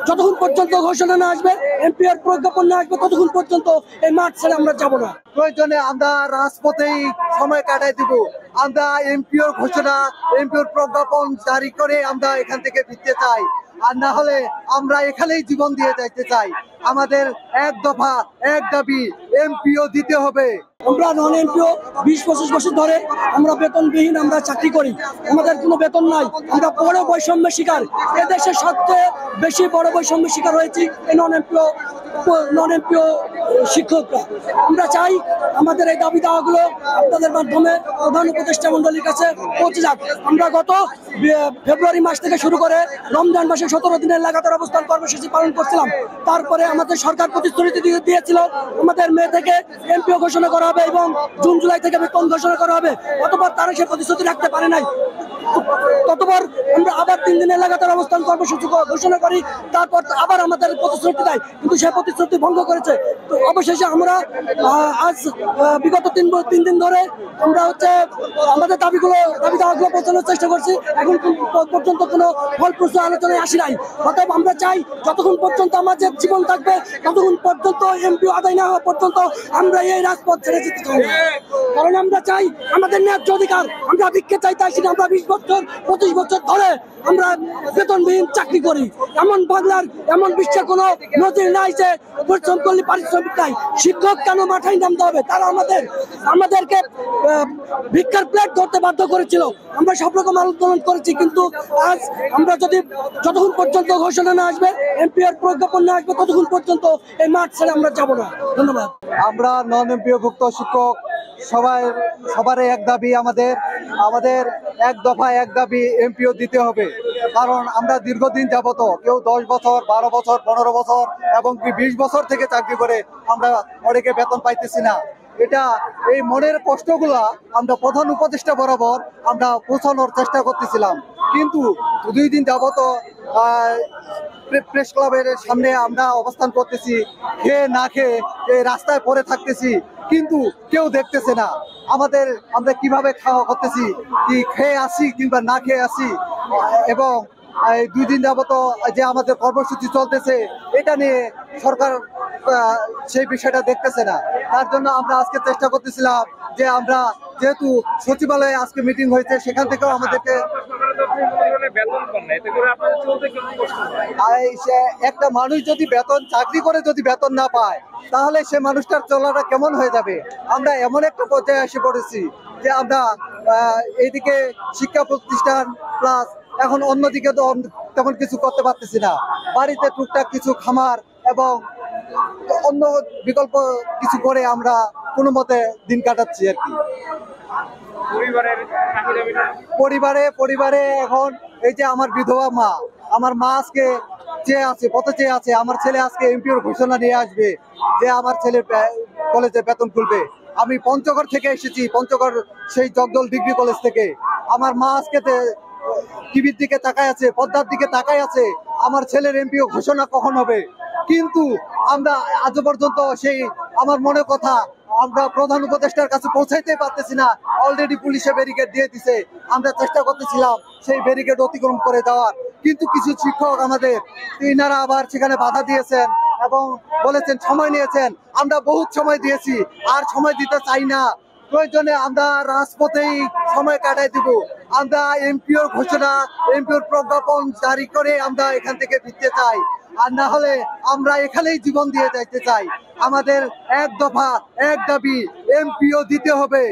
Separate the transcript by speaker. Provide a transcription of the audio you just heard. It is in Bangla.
Speaker 1: যতক্ষণ পর্যন্ত ঘোষণা না আসবে, এমপি এর প্রজ্ঞাপন না আসবে, ততক্ষণ পর্যন্ত এই মাঠ ছেড়ে আমরা যাব না।
Speaker 2: প্রয়োজনে আমরা রাজপথেই সময় কাটাই দিব। আমরা এমপিওর ঘোষণা, এমপিওর প্রজ্ঞাপন জারি করে আমরা এখান থেকে ফিরতে চাই, আর না হলে আমরা এখানেই জীবন দিয়ে যাইতে চাই। আমাদের এক দফা এক দাবি, এমপিও দিতে হবে।
Speaker 1: আমরা নন এমপিও 20-25 বছর ধরে আমরা বেতনবিহীন আমরা চাকরি করি, আমাদের কোনো বেতন নাই। আমরা বড় বৈষম্যের শিকার, এদেশের সবচেয়ে বেশি বড় বৈষম্যের শিকার হয়েছি এই নন এমপিও শিক্ষকরা। আমরা চাই আমাদের এই দাবি দাওয়াগুলো আপনাদের মাধ্যমে প্রধান উপদেষ্টা মন্ডলীর কাছে পৌঁছে যাক। আমরা গত ফেব্রুয়ারি মাস থেকে শুরু করে রমজান মাসে 17 দিনের লাগাতার অবস্থান কর্মসূচি পালন করছিলাম। তারপরে আমাদের সরকার প্রতিশ্রুতি দিয়েছিল আমাদের মে থেকে এমপিও ঘোষণা করা হবে এবং জুন জুলাই থেকে বেতন ঘোষণা করা হবে, অতঃপর তারা সে প্রতিশ্রুতি রাখতে পারে নাই। ততবার আমরা আবার 3 দিনের লাগাতার অবস্থান কর্মসূচি ঘোষণা করি, তারপর আবার আমাদের প্রতিশ্রুতি দেয়, কিন্তু সে প্রতিশ্রুতি ভঙ্গ করেছে। তো অবশেষে আমরা আজ বিগত 3 দিন ধরে আমরা আমাদের দাবি দাওয়াগুলো পৌঁছানোর চেষ্টা করছি। এখন পর্যন্ত কোনো ফলপ্রসূ আলোচনায় আসি নাই। অতএব আমরা চাই যতক্ষণ পর্যন্ত আমাদের জীবন থাকবে, ততক্ষণ পর্যন্ত এমপিও আদায় না হওয়া পর্যন্ত আমরা এই রাজপথ ছেড়ে যেতে চাই না। কারণ আমরা চাই আমাদের ন্যায্য অধিকার। আমরা ভিক্ষে চাইতে আসি না। আমরা 20-25 বছর ধরে আমরা বেতনবিহীন চাকরি করি। এমন বাংলার এমন বিশ্বে কোনো নজির নাই যে পরিশ্রম করলে পারিশ্রমিক নাই। শিক্ষক কেন মাঠায় নামতে হবে? তারা আমাদেরকে ভিক্ষার প্লেট ধরতে বাধ্য করেছিল। আমরা সব রকম আন্দোলন করেছি, কিন্তু আজ আমরা যতক্ষণ পর্যন্ত ঘোষণা না আসবে, এমপি এর প্রজ্ঞাপন না আসবে, ততক্ষণ পর্যন্ত এই মাঠ ছেড়ে আমরা যাব না। ধন্যবাদ।
Speaker 2: আমরা নন এমপিওভুক্ত শিক্ষক সবারই এক দাবি, আমাদের এক দফা এক দাবি, এমপিও দিতে হবে। কারণ আমরা দীর্ঘদিন যাবত কেউ 10 বছর, 12 বছর, 15 বছর এবং 20 বছর থেকে চাকরি করে আমরা অনেকে বেতন পাইতেছি না। এই মনের কষ্টগুলা আমরা প্রধান উপদেষ্টা বরাবর আমরা পৌঁছানোর চেষ্টা করতেছিলাম, কিন্তু 2 দিন যাবত প্রেস ক্লাবের সামনে আমরা অবস্থান করতেছি, খেয়ে না খেয়ে রাস্তায় পড়ে থাকতেছি, কিন্তু কেউ দেখতেছে না আমরা কিভাবে খাওয়া করতেছি, কি খেয়ে আসি কিংবা না খেয়ে আসি। এবং এই 2 দিন যাবত যে আমাদের কর্মসূচি চলতেছে, এটা নিয়ে সরকার সেই বিষয়টা দেখতেছে না। তার জন্য আমরা আজকে চেষ্টা করতেছিলাম যে আমরা যেহেতু সচিবালয়ে আজকে মিটিং হয়েছে, সেখান থেকেও আমাদেরকে একটা মানুষ যদি চাকরি করে যদি বেতন না পায়, তাহলে সে মানুষটার চলাটা কেমন হয়ে যাবে। আমরা এমন একটা পর্যায়ে এসে পড়েছি যে আমরা এইদিকে শিক্ষা প্রতিষ্ঠান প্লাস এখন অন্যদিকে তো তেমন কিছু করতে পারতেছি না। বাড়িতে টুকটাক কিছু খামার এবং অন্য বিকল্প কিছু করে আমরা কোনো মতে দিন কাটাচ্ছি আর কি। পরিবারে এখন এই যে আমার বিধবা মা, আমার মা আজকে পথে চেয়ে আছে। আমার ছেলে আজকে এমপিওর ঘোষণা নিয়ে আসবে যে আমার ছেলে কলেজে বেতন খুলবে। আমি পঞ্চগড় থেকে এসেছি, পঞ্চগড় সেই জগদল ডিগ্রি কলেজ থেকে। আমার মা আজকে টিভির দিকে তাকায় আছে, পদ্মার দিকে তাকায় আছে, আমার ছেলের এমপিও ঘোষণা কখন হবে। কিন্তু আমরা আজ পর্যন্ত সেই আমার মনে কথা আমরা প্রধান উপদেষ্টার কাছে পৌঁছাইতে পারতেছি না। অলরেডি পুলিশে ব্যারিকেড দিয়ে দিছে। আমরা চেষ্টা করতেছিলাম সেই ব্যারিকেড অতিক্রম করে যাওয়ার, কিন্তু কিছু শিক্ষক তিনারা আবার সেখানে বাধা দিয়েছেন এবং বলেছেন সময় নিয়েছেন। আমরা বহুত সময় দিয়েছি, আর সময় দিতে চাই না। প্রয়োজনে আমরা রাজপথেই সময় কাটাই দিব। আমরা এমপিওর ঘোষণা, এমপিওর প্রজ্ঞাপন জারি করে আমরা এখান থেকে ফিরতে চাই, আর না হলে আমরা এখানেই জীবন দিয়ে যাইতে চাই। আমাদের এক দফা এক দাবি, এমপিও দিতে হবে।